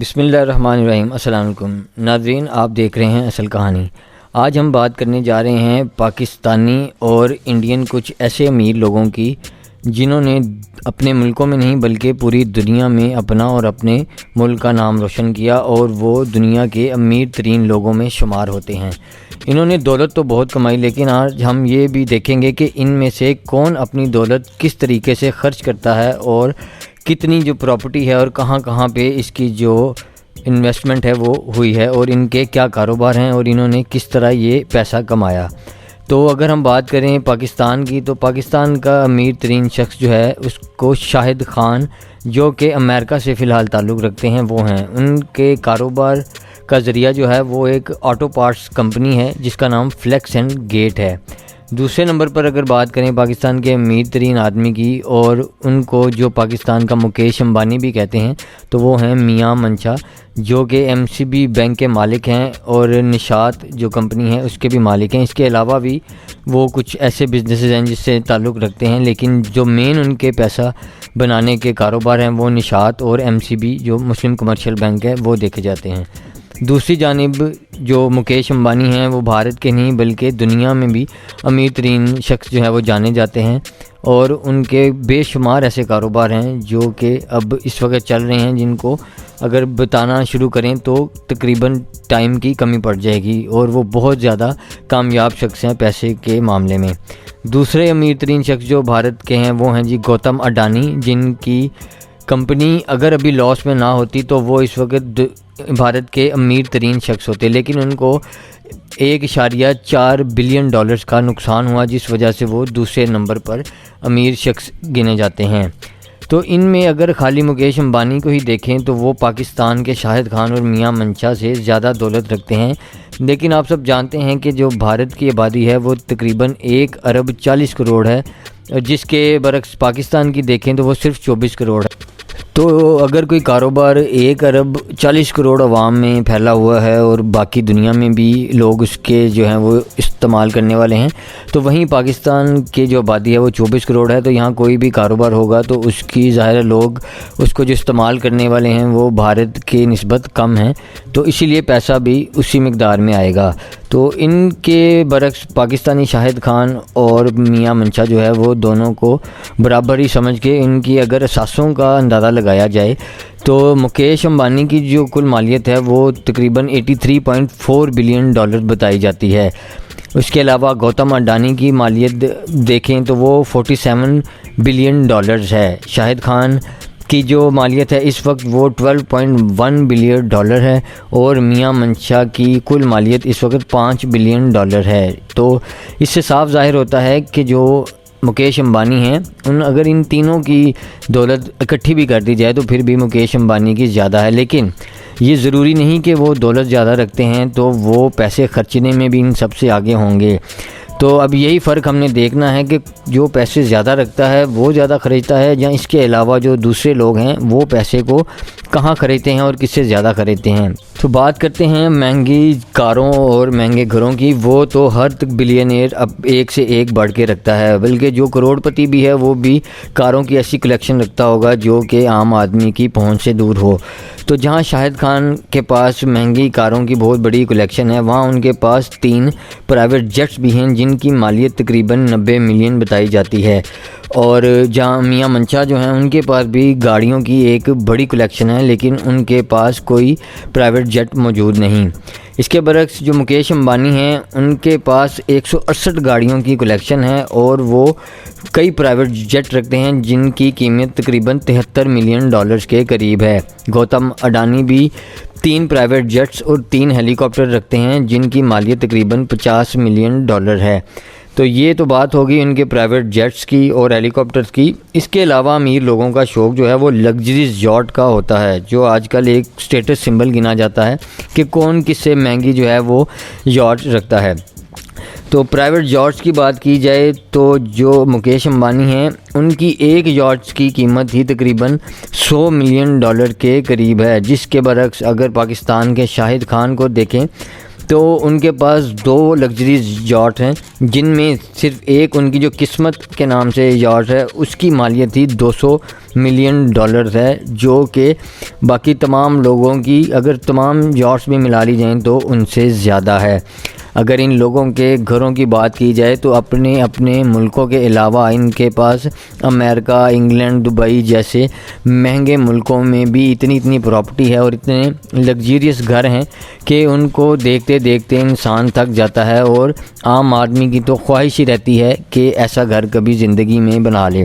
بسم اللہ الرحمن الرحیم۔ السلام علیکم ناظرین، آپ دیکھ رہے ہیں اصل کہانی۔ آج ہم بات کرنے جا رہے ہیں پاکستانی اور انڈین کچھ ایسے امیر لوگوں کی جنہوں نے اپنے ملکوں میں نہیں بلکہ پوری دنیا میں اپنا اور اپنے ملک کا نام روشن کیا، اور وہ دنیا کے امیر ترین لوگوں میں شمار ہوتے ہیں۔ انہوں نے دولت تو بہت کمائی، لیکن آج ہم یہ بھی دیکھیں گے کہ ان میں سے کون اپنی دولت کس طریقے سے خرچ کرتا ہے، اور کتنی جو پراپرٹی ہے اور کہاں کہاں پہ اس کی جو انویسٹمنٹ ہے وہ ہوئی ہے، اور ان کے کیا کاروبار ہیں اور انہوں نے کس طرح یہ پیسہ کمایا۔ تو اگر ہم بات کریں پاکستان کی، تو پاکستان کا امیر ترین شخص جو ہے اس کو شاہد خان، جو کہ امریکہ سے فی الحال تعلق رکھتے ہیں، وہ ہیں۔ ان کے کاروبار کا ذریعہ جو ہے وہ ایک آٹو پارٹس کمپنی ہے جس کا نام فلیکس اینڈ گیٹ ہے۔ دوسرے نمبر پر اگر بات کریں پاکستان کے امیر ترین آدمی کی، اور ان کو جو پاکستان کا مکیش امبانی بھی کہتے ہیں، تو وہ ہیں میاں منشا، جو کہ MCB بینک کے مالک ہیں اور نشاط جو کمپنی ہے اس کے بھی مالک ہیں۔ اس کے علاوہ بھی وہ کچھ ایسے بزنسز ہیں جس سے تعلق رکھتے ہیں، لیکن جو مین ان کے پیسہ بنانے کے کاروبار ہیں وہ نشاط اور MCB جو مسلم کمرشل بینک ہے وہ دیکھے جاتے ہیں۔ دوسری جانب جو مکیش امبانی ہیں وہ بھارت کے نہیں بلکہ دنیا میں بھی امیر ترین شخص جو ہے وہ جانے جاتے ہیں، اور ان کے بے شمار ایسے کاروبار ہیں جو کہ اب اس وقت چل رہے ہیں، جن کو اگر بتانا شروع کریں تو تقریباً ٹائم کی کمی پڑ جائے گی، اور وہ بہت زیادہ کامیاب شخص ہیں پیسے کے معاملے میں۔ دوسرے امیر ترین شخص جو بھارت کے ہیں وہ ہیں گوتم اڈانی، جن کی کمپنی اگر ابھی لاس میں نہ ہوتی تو وہ اس وقت بھارت کے امیر ترین شخص ہوتے، لیکن ان کو 1.4 بلین ڈالرز کا نقصان ہوا، جس وجہ سے وہ دوسرے نمبر پر امیر شخص گنے جاتے ہیں۔ تو ان میں اگر خالی مکیش امبانی کو ہی دیکھیں تو وہ پاکستان کے شاہد خان اور میاں منشا سے زیادہ دولت رکھتے ہیں، لیکن آپ سب جانتے ہیں کہ جو بھارت کی آبادی ہے وہ تقریباً 1.40 ارب ہے، جس کے برعکس پاکستان کی دیکھیں تو وہ صرف 24 کروڑ ہے۔ تو اگر کوئی کاروبار 1.40 ارب عوام میں پھیلا ہوا ہے اور باقی دنیا میں بھی لوگ اس کے جو ہیں وہ استعمال کرنے والے ہیں، تو وہیں پاکستان کی جو آبادی ہے وہ 24 کروڑ ہے، تو یہاں کوئی بھی کاروبار ہوگا تو اس کی ظاہر لوگ اس کو جو استعمال کرنے والے ہیں وہ بھارت کے نسبت کم ہیں، تو اسی لیے پیسہ بھی اسی مقدار میں آئے گا۔ تو ان کے برعکس پاکستانی شاہد خان اور میاں منشا جو ہے وہ دونوں کو برابر ہی سمجھ کے ان کی اگر اثاثوں کا اندازہ لگایا جائے تو مکیش امبانی کی جو کل مالیت ہے وہ تقریباً 83.4 بلین ڈالر بتائی جاتی ہے۔ اس کے علاوہ گوتم اڈانی کی مالیت دیکھیں تو وہ 47 بلین ڈالرز ہے۔ شاہد خان کی جو مالیت ہے اس وقت وہ 12.1 بلین ڈالر ہے، اور میاں منشا کی کل مالیت اس وقت 5 بلین ڈالر ہے۔ تو اس سے صاف ظاہر ہوتا ہے کہ جو مکیش امبانی ہیں اگر ان تینوں کی دولت اکٹھی بھی کر دی جائے تو پھر بھی مکیش امبانی کی زیادہ ہے، لیکن یہ ضروری نہیں کہ وہ دولت زیادہ رکھتے ہیں تو وہ پیسے خرچنے میں بھی ان سب سے آگے ہوں گے۔ تو اب یہی فرق ہم نے دیکھنا ہے کہ جو پیسے زیادہ رکھتا ہے وہ زیادہ خریدتا ہے، یا اس کے علاوہ جو دوسرے لوگ ہیں وہ پیسے کو کہاں خریدتے ہیں اور کس سے زیادہ خریدتے ہیں۔ تو بات کرتے ہیں مہنگی کاروں اور مہنگے گھروں کی، وہ تو ہر بلینئر اب ایک سے ایک بڑھ کے رکھتا ہے، بلکہ جو کروڑ پتی بھی ہے وہ بھی کاروں کی ایسی کلیکشن رکھتا ہوگا جو کہ عام آدمی کی پہنچ سے دور ہو۔ تو جہاں شاہد خان کے پاس مہنگی کاروں کی بہت بڑی کلیکشن ہے، وہاں ان کے پاس 3 پرائیویٹ جیٹس بھی ہیں جن کی مالیت تقریباً 90 ملین بتائی جاتی ہے، اور جہاں میاں منشا جو ہیں ان کے پاس بھی گاڑیوں کی ایک بڑی کلیکشن ہے، لیکن ان کے پاس کوئی پرائیویٹ جیٹ موجود نہیں۔ اس کے برعکس جو مکیش امبانی ہیں ان کے پاس 168 گاڑیوں کی کلیکشن ہے، اور وہ کئی پرائیویٹ جیٹ رکھتے ہیں جن کی قیمت تقریباً 73 ملین ڈالرز کے قریب ہے۔ گوتم اڈانی بھی 3 پرائیویٹ جیٹس اور 3 ہیلی کاپٹر رکھتے ہیں جن کی مالیت تقریباً 50 ملین ڈالر ہے۔ تو یہ تو بات ہوگی ان کے پرائیویٹ جیٹس کی اور ہیلی کاپٹرز کی۔ اس کے علاوہ امیر لوگوں کا شوق جو ہے وہ لگژریز یاٹ کا ہوتا ہے، جو آج کل ایک سٹیٹس سمبل گنا جاتا ہے کہ کون کس سے مہنگی جو ہے وہ یاٹ رکھتا ہے۔ تو پرائیویٹ یاٹس کی بات کی جائے تو جو مکیش امبانی ہیں ان کی ایک یاٹس کی قیمت ہی تقریباً 100 ملین ڈالر کے قریب ہے، جس کے برعکس اگر پاکستان کے شاہد خان کو دیکھیں تو ان کے پاس 2 لگژریز یاٹ ہیں، جن میں صرف ایک ان کی جو قسمت کے نام سے یاٹ ہے اس کی مالیت ہی $200 ملین ہے، جو کہ باقی تمام لوگوں کی اگر تمام یاٹس بھی ملا لی جائیں تو ان سے زیادہ ہے۔ اگر ان لوگوں کے گھروں کی بات کی جائے تو اپنے ملکوں کے علاوہ ان کے پاس امریکہ، انگلینڈ، دبئی جیسے مہنگے ملکوں میں بھی اتنی پراپرٹی ہے اور اتنے لگزیریس گھر ہیں کہ ان کو دیکھتے دیکھتے انسان تھک جاتا ہے، اور عام آدمی کی تو خواہش ہی رہتی ہے کہ ایسا گھر کبھی زندگی میں بنا لے۔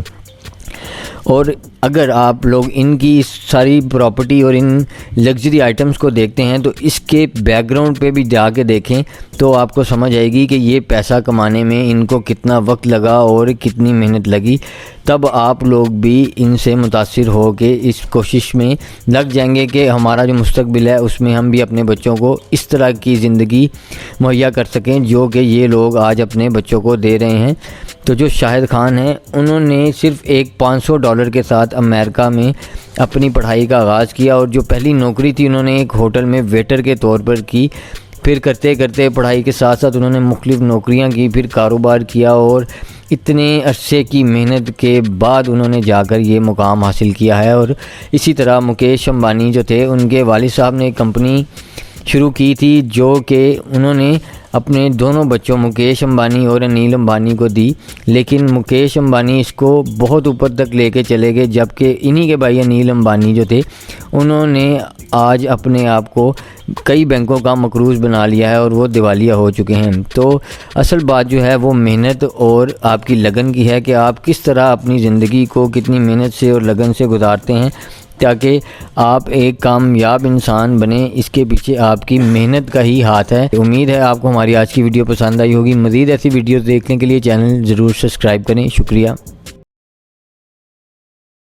اور اگر آپ لوگ ان کی ساری پراپرٹی اور ان لگژری آئٹمز کو دیکھتے ہیں تو اس کے بیک گراؤنڈ پہ بھی جا کے دیکھیں تو آپ کو سمجھ آئے گی کہ یہ پیسہ کمانے میں ان کو کتنا وقت لگا اور کتنی محنت لگی، تب آپ لوگ بھی ان سے متاثر ہو کے اس کوشش میں لگ جائیں گے کہ ہمارا جو مستقبل ہے اس میں ہم بھی اپنے بچوں کو اس طرح کی زندگی مہیا کر سکیں جو کہ یہ لوگ آج اپنے بچوں کو دے رہے ہیں۔ تو جو شاہد خان ہیں انہوں نے صرف ایک $500 کے ساتھ امریکہ میں اپنی پڑھائی کا آغاز کیا، اور جو پہلی نوکری تھی انہوں نے ایک ہوٹل میں ویٹر کے طور پر کی، پھر کرتے کرتے پڑھائی کے ساتھ ساتھ انہوں نے مختلف نوکریاں کی، پھر کاروبار کیا، اور اتنے عرصے کی محنت کے بعد انہوں نے جا کر یہ مقام حاصل کیا ہے۔ اور اسی طرح مکیش امبانی جو تھے ان کے والد صاحب نے ایک کمپنی شروع کی تھی جو کہ انہوں نے اپنے دونوں بچوں مکیش امبانی اور انیل امبانی کو دی، لیکن مکیش امبانی اس کو بہت اوپر تک لے کے چلے گئے، جبکہ انہی کے بھائی انیل امبانی جو تھے انہوں نے آج اپنے آپ کو کئی بینکوں کا مقروض بنا لیا ہے اور وہ دیوالیہ ہو چکے ہیں۔ تو اصل بات جو ہے وہ محنت اور آپ کی لگن کی ہے کہ آپ کس طرح اپنی زندگی کو کتنی محنت سے اور لگن سے گزارتے ہیں تاکہ آپ ایک کامیاب انسان بنیں۔ اس کے پیچھے آپ کی محنت کا ہی ہاتھ ہے۔ امید ہے آپ کو ہماری آج کی ویڈیو پسند آئی ہوگی۔ مزید ایسی ویڈیوز دیکھنے کے لیے چینل ضرور سبسکرائب کریں۔ شکریہ۔